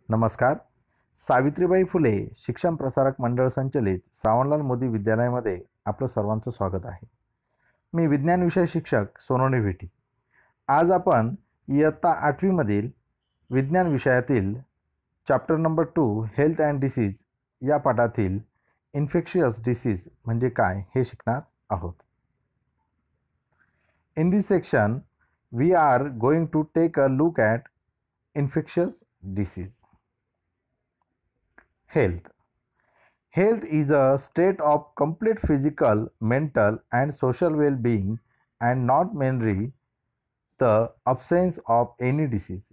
नमस्कार. सावित्रीबाई फुले शिक्षण प्रसारक मंडळ संचलित श्रावणलाल मोदी विद्यालयामध्ये आपलं सर्वांचं स्वागत आहे. मी विज्ञान विषय शिक्षक सोनवणे भेटी. आज आपण इयत्ता 8वी मधील विज्ञान विषयातील chapter number 2 health and disease या पाठातील इन्फेक्शियस डिसीज म्हणजे काय हे शिकणार आहोत. In this section, we are going to take a look at infectious disease. Health. Health is a state of complete physical, mental and social well-being and not merely the absence of any disease.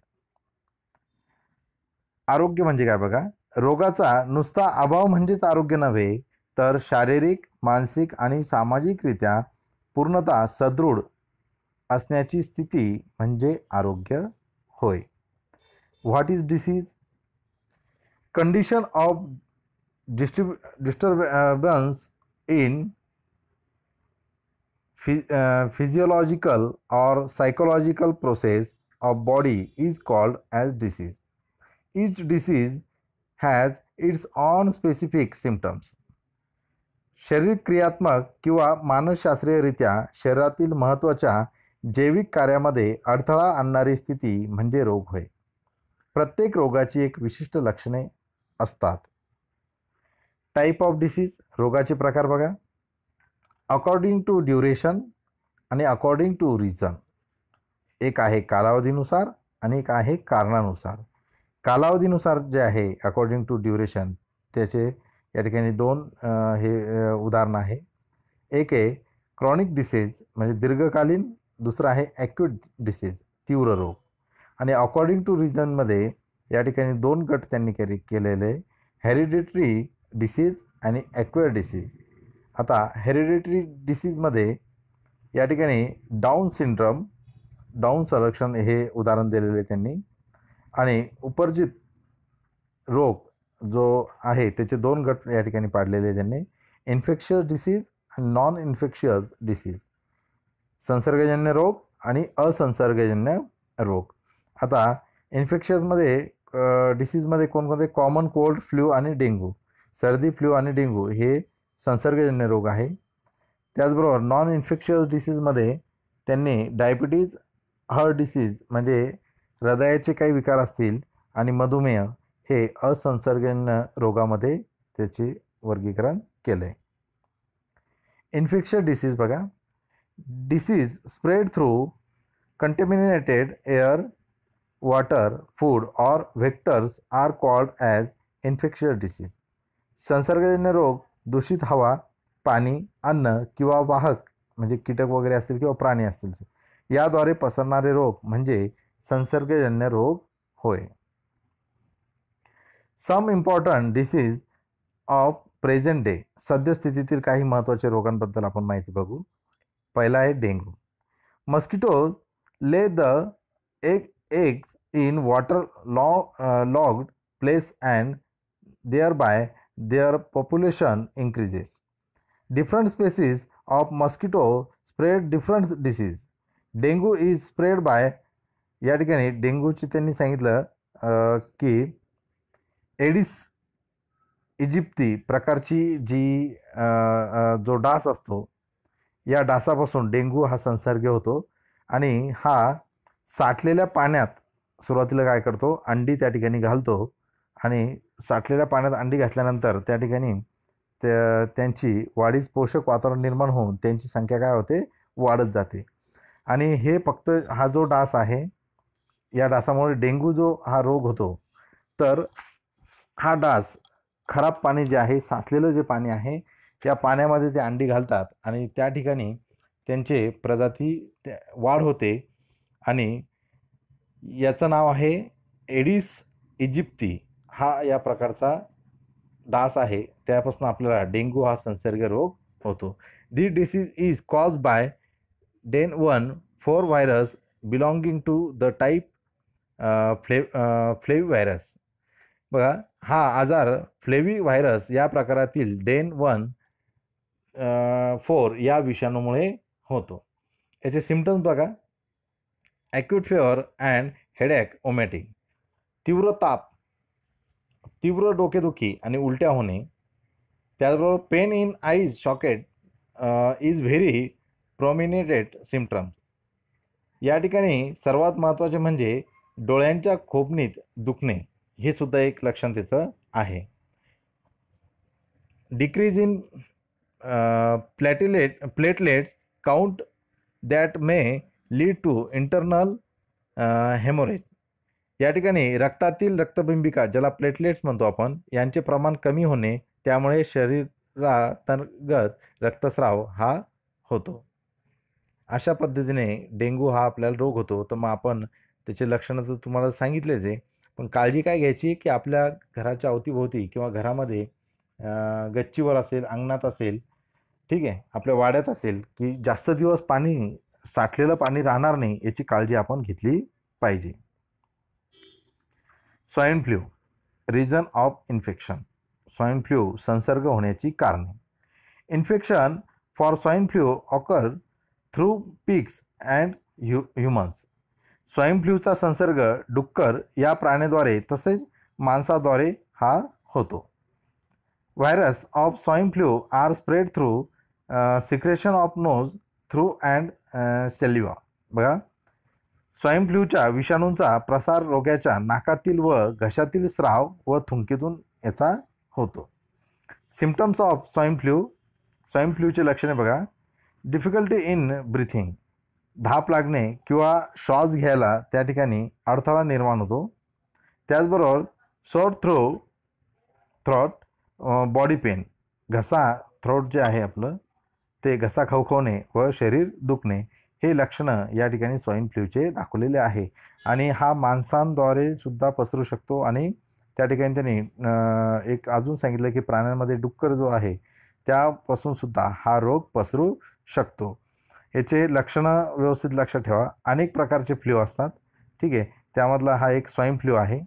आरोग्य म्हणजे काय बघा, रोगाचा नुसता अभाव म्हणजेच आरोग्य नव्हे, तर शारीरिक, मानसिक आणि सामाजिकरित्या पूर्णतः सदृढ असण्याची स्थिती म्हणजे आरोग्य होय. What is disease? Condition of disturbance in physiological or psychological process of body is called as disease. Each disease has its own specific symptoms. शरीर क्रियात्मक किंवा मानसशास्त्रीयरित्या शरीरातील महत्त्वाच्या जैविक कार्यामध्ये अडथळा आणणारी स्थिती म्हणजे रोग होय. प्रत्येक रोगाची एक विशिष्ट लक्षणे असतात. टाईप ऑफ डिसीज, रोगाचे प्रकार बघा. अकॉर्डिंग टू ड्युरेशन आणि अकॉर्डिंग टू रिझन. एक आहे कालावधीनुसार आणि एक आहे कारणानुसार. कालावधीनुसार जे आहे अकॉर्डिंग टू ड्युरेशन, त्याचे या ठिकाणी दोन उदाहरणं आहे. एक आहे क्रॉनिक डिसीज म्हणजे दीर्घकालीन, दुसरं आहे ॲक्यूट डिसीज तीव्र रोग. आणि अकॉर्डिंग टू रिजनमध्ये या ठिकाणी दोन गट त्यांनी केलेले, हेरिडिटरी डिसीज आणि ॲक्वायर डिसीज. आता हेरिडिटरी डिसीजमध्ये या ठिकाणी डाऊन सिंड्रम, डाऊन संरक्षण हे उदाहरण दिलेले त्यांनी. आणि उपर्जित रोग जो आहे त्याचे दोन गट या ठिकाणी पाडलेले त्यांनी, इन्फेक्शियस डिसीज आणि नॉन इन्फेक्शियस डिसीज. संसर्गजन्य रोग आणि असंसर्गजन्य रोग. आता इन्फेक्शियसमध्ये डिसीजमध्ये कोणकोणते? कॉमन कोल्ड, फ्लू आणि डेंग्यू. सर्दी, फ्लू आणि डेंग्यू हे संसर्गजन्य रोग आहे. त्याचबरोबर नॉन इन्फेक्शियस डिसीजमध्ये त्यांनी डायबिटीज, हार्ट डिसीज म्हणजे हृदयाचे काही विकार असतील आणि मधुमेह हे असंसर्गजन्य रोगामध्ये त्याचे वर्गीकरण केलं आहे. इन्फेक्शियस डिसीज बघा. Disease spread through contaminated air, water, food or vectors are called as infectious disease. संसर्गजन्य रोग दूषित हवा, पाणी, अन्न किंवा वाहक म्हणजे कीटक वगैरे असतील किंवा प्राणी असतील याद्वारे पसरणारे रोग म्हणजे संसर्गजन्य रोग होय. Some important disease of present day. सद्यस्थितीतील काही महत्त्वाचे रोगांबद्दल आपण माहिती बघू. पहिला आहे dengue. Mosquitoes lay the eggs in water logged place and thereby their population increases. Different species of mosquito spread different disease. Dengue is spread by, या ठिकाणी डेंग्यूची त्यांनी सांगितलं की एडिस इजिप्ती प्रकारची जी जो डास असतो या डासापासून डेंग्यू हा संसर्ग होतो. आणि हा साठलेल्या पाण्यात सुरुवातीला काय करतो, अंडी त्या ठिकाणी घालतो आणि साठलेल्या पाण्यात अंडी घातल्यानंतर त्या ठिकाणी त्यांची वाढीस पोषक वातावरण निर्माण होऊन त्यांची संख्या काय होते, वाढत जाते. आणि हे फक्त हा जो डास आहे या डासामुळे डेंग्यू जो हा रोग होतो, तर हा डास खराब पाणी जे आहे, साचलेलं जे पाणी आहे त्या पाण्यामध्ये ते अंडी घालतात आणि त्या ठिकाणी त्यांचे प्रजाती वाढ होते आणि याचं नाव आहे एडिस इजिप्ती. हा या प्रकारचा डास आहे, त्यापासून आपल्याला डेंग्यू हा संसर्ग रोग होतो. This disease is cause by DEN 1 4 virus belonging to the type flavivirus. बघा, हा आजार फ्लेवी व्हायरस या प्रकारातील डेन 1 4 या विषाणूमुळे होतो. याचे सिम्पटम्स बघा. Acute fever and headache, vomiting. तीव्र ताप तीव्र डोकेदुखी आणि उलट्या होणे, त्याचबरोबर pain in eyes socket is very prominent symptoms. या ठिकाणी सर्वात महत्त्वाचे म्हणजे डोळ्यांच्या खोबणीत दुखणे, हे सुद्धा एक लक्षण त्याचं आहे. Decrease in platelets count that may lead to internal haemorrhage. या ठिकाणी रक्तातील रक्तबिंबिका, ज्याला प्लेटलेट्स म्हणतो आपण, यांचे प्रमाण कमी होणे, त्यामुळे शरीरांतर्गत रक्तस्राव हा होतो. अशा पद्धतीने डेंग्यू हा आपल्याला रोग होतो. तर मग आपण त्याचे लक्षणं तर तुम्हाला सांगितलेच आहे, पण काळजी काय घ्यायची की आपल्या घराच्या अवतीभोवती किंवा घरामध्ये गच्चीवर असेल, अंगणात असेल, ठीक आहे, आपल्या वाड्यात असेल, की जास्त दिवस पाणी साठलेलं पाणी राहणार नाही याची काळजी आपण घेतली पाहिजे. Swine flu, reason of infection. Swine flu संसर्ग होण्याची कारणे. Infection for swine flu occur through pigs and humans. Swine फ्लूचा संसर्ग डुक्कर या प्राण्याद्वारे तसेच माणसाद्वारे हा होतो. Virus of swine flu are spread through secretion of nose, through and saliva. बघा, स्वाईन फ्लूच्या विषाणूंचा प्रसार रोग्याच्या नाकातील व घशातील स्राव व थुंकीतून याचा होतो. Symptoms of swine flu. Swine फ्लूची लक्षणे बघा. डिफिकल्टी इन ब्रिथिंग, धाप लागणे किंवा श्वास घ्यायला त्या ठिकाणी अडथळा निर्माण होतो. त्याचबरोबर सोर थ्रोट, बॉडी पेन, घसा, थ्रोट जे आहे आपलं ते घसा खवखवणे व शरीर दुखणे, हे लक्षणं या ठिकाणी स्वाईन फ्लूचे दाखवलेले आहे. आणि हा माणसांद्वारे सुद्धा पसरू शकतो. आणि त्या ठिकाणी त्यांनी एक अजून सांगितलं की प्राण्यांमध्ये डुक्कर जो आहे त्यापासून सुद्धा हा रोग पसरू शकतो. याचे लक्षणं व्यवस्थित लक्षात ठेवा. अनेक प्रकारचे फ्लू असतात, ठीक आहे, त्यामधला हा एक स्वाईन फ्लू आहे.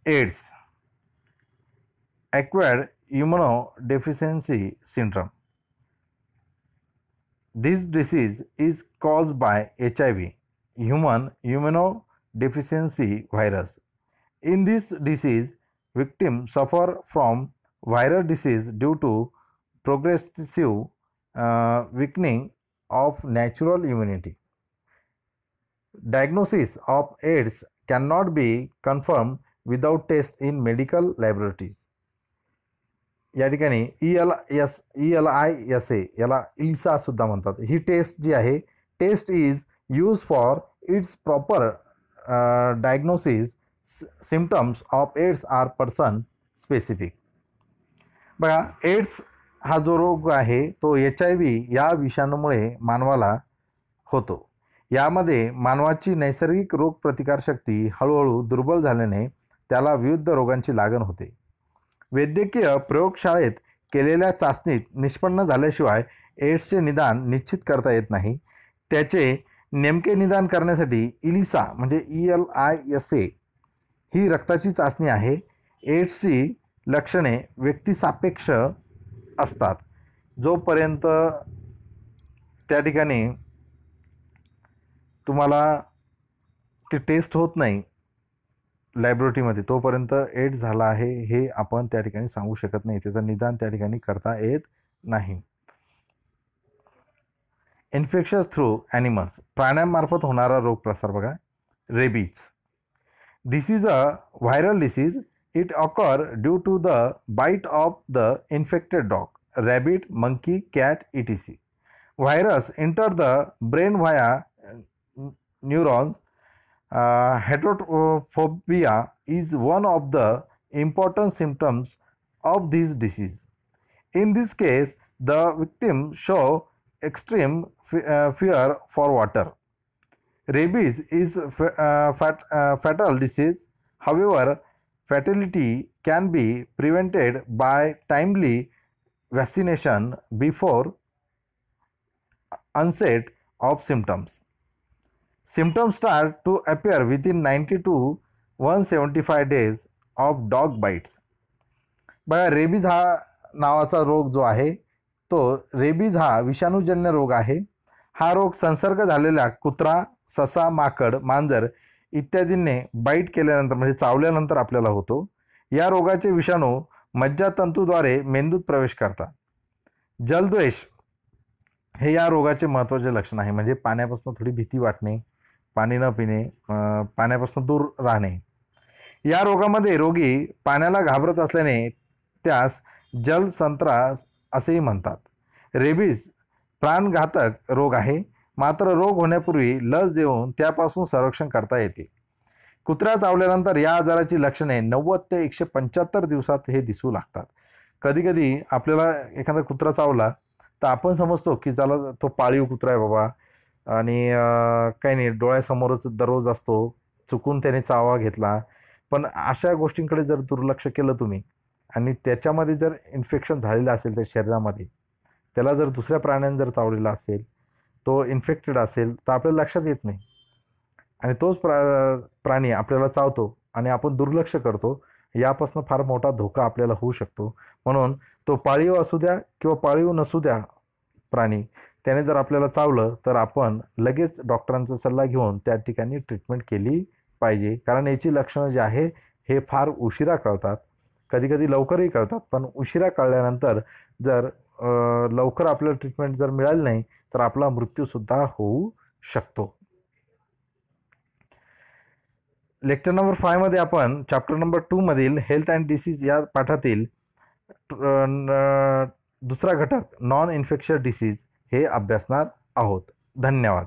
AIDS, acquired immunodeficiency syndrome. This disease is caused by HIV, human immunodeficiency virus. In this disease, victims suffer from viral disease due to progressive weakening of natural immunity. Diagnosis of AIDS cannot be confirmed without tests in medical laboratories. या ठिकाणी ELISA, याला इल्सा सुद्धा म्हणतात, ही test जी आहे, test is use for its proper diagnosis. Symptoms of AIDS are person specific. बघा, AIDS हा जो रोग आहे तो HIV या विषाणूमुळे मानवाला होतो. यामध्ये मानवाची नैसर्गिक रोगप्रतिकारशक्ती हळूहळू दुर्बल झाल्याने त्याला विविध रोगांची लागण होते. वैद्यकीय प्रयोगशाळेत केलेल्या चाचणीत निष्पन्न झाल्याशिवाय एड्सचे निदान निश्चित करता येत नाही. त्याचे नेमके निदान करण्यासाठी इलिसा म्हणजे ELISA ही रक्ताची चाचणी आहे. एड्सची लक्षणे व्यक्तिसापेक्ष असतात. जोपर्यंत त्या ठिकाणी तुम्हाला ती टेस्ट होत नाही लॅबोरेटरीमध्ये, तोपर्यंत एड्स झाला आहे हे आपण त्या ठिकाणी सांगू शकत नाही. त्याचं निदान त्या ठिकाणी करता येत नाही. इन्फेक्शन थ्रू ॲनिमल्स, प्राण्यांमार्फत होणारा रोग प्रसार बघा. Rabies, this is a viral disease. It occur due to the bite of the infected dog, rabbit, monkey, cat etc. Virus enter the brain via neurons. Heterophobia is one of the important symptoms of this disease. In this case, the victim show extreme fear for water. Rabies is fatal disease. However, fatality can be prevented by timely vaccination before onset of symptoms. Symptoms start to appear within 90 to 175 days of dog bites. बघा, rabies हा नावाचा रोग जो आहे तो rabies हा विषाणूजन्य रोग आहे. हा रोग संसर्ग झालेल्या कुत्रा, ससा, माकड, मांजर इत्यादींनी बाईट केल्यानंतर म्हणजे चावल्यानंतर आपल्याला होतो. या रोगाचे विषाणू मज्जातंतूद्वारे मेंदूत प्रवेश करतात. जलद्वेष हे या रोगाचे महत्त्वाचे लक्षण आहे. म्हणजे पाण्यापासून थोडी भीती वाटणे, पाणी न पिणे, पाण्यापासून दूर राहणे. या रोगामध्ये रोगी पाण्याला घाबरत असल्याने त्यास जलसंत्रास असेही म्हणतात. रेबीज प्राणघातक रोग आहे, मात्र रोग होण्यापूर्वी लस देऊन त्यापासून संरक्षण करता येते. कुत्र्या चावल्यानंतर या आजाराची लक्षणे 90 ते 175 दिवसात हे दिसू लागतात. कधीकधी आपल्याला एखादा कुत्रा चावला तर आपण समजतो की चला तो पाळीव कुत्रा आहे बाबा आणि काही नाही, डोळ्यासमोरच दररोज असतो, चुकून त्याने चावा घेतला. पण अशा गोष्टींकडे जर दुर्लक्ष केलं तुम्ही आणि त्याच्यामध्ये जर इन्फेक्शन झालेलं असेल त्या शरीरामध्ये, त्याला जर दुसऱ्या प्राण्याने जर चावलेला असेल, तो इन्फेक्टेड असेल, तर आपल्याला लक्षात येत नाही आणि तोच प्राणी आपल्याला चावतो आणि आपण दुर्लक्ष करतो. यापासून फार मोठा धोका आपल्याला होऊ शकतो. म्हणून तो पाळीव असू द्या किंवा पाळीव नसू द्या प्राणी, त्याने जर आपल्याला चावलं तर आपण लगेच डॉक्टरांचा सल्ला घेऊन त्या ठिकाणी ट्रीटमेंट केली पाहिजे. कारण याची लक्षणं जी आहे हे फार उशिरा कळतात, कधीकधी लवकरही कळतात, पण उशिरा कळल्यानंतर जर लवकर आपल्याला ट्रीटमेंट जर मिळाली नाही तर आपला मृत्यूसुद्धा होऊ शकतो. लेक्चर नंबर 5 मध्ये आपण चॅप्टर नंबर 2 मधील हेल्थ अँड डिसीज या पाठातील दुसरा घटक नॉन इन्फेक्शियस डिसीज हे अभ्यासणार आहोत. धन्यवाद.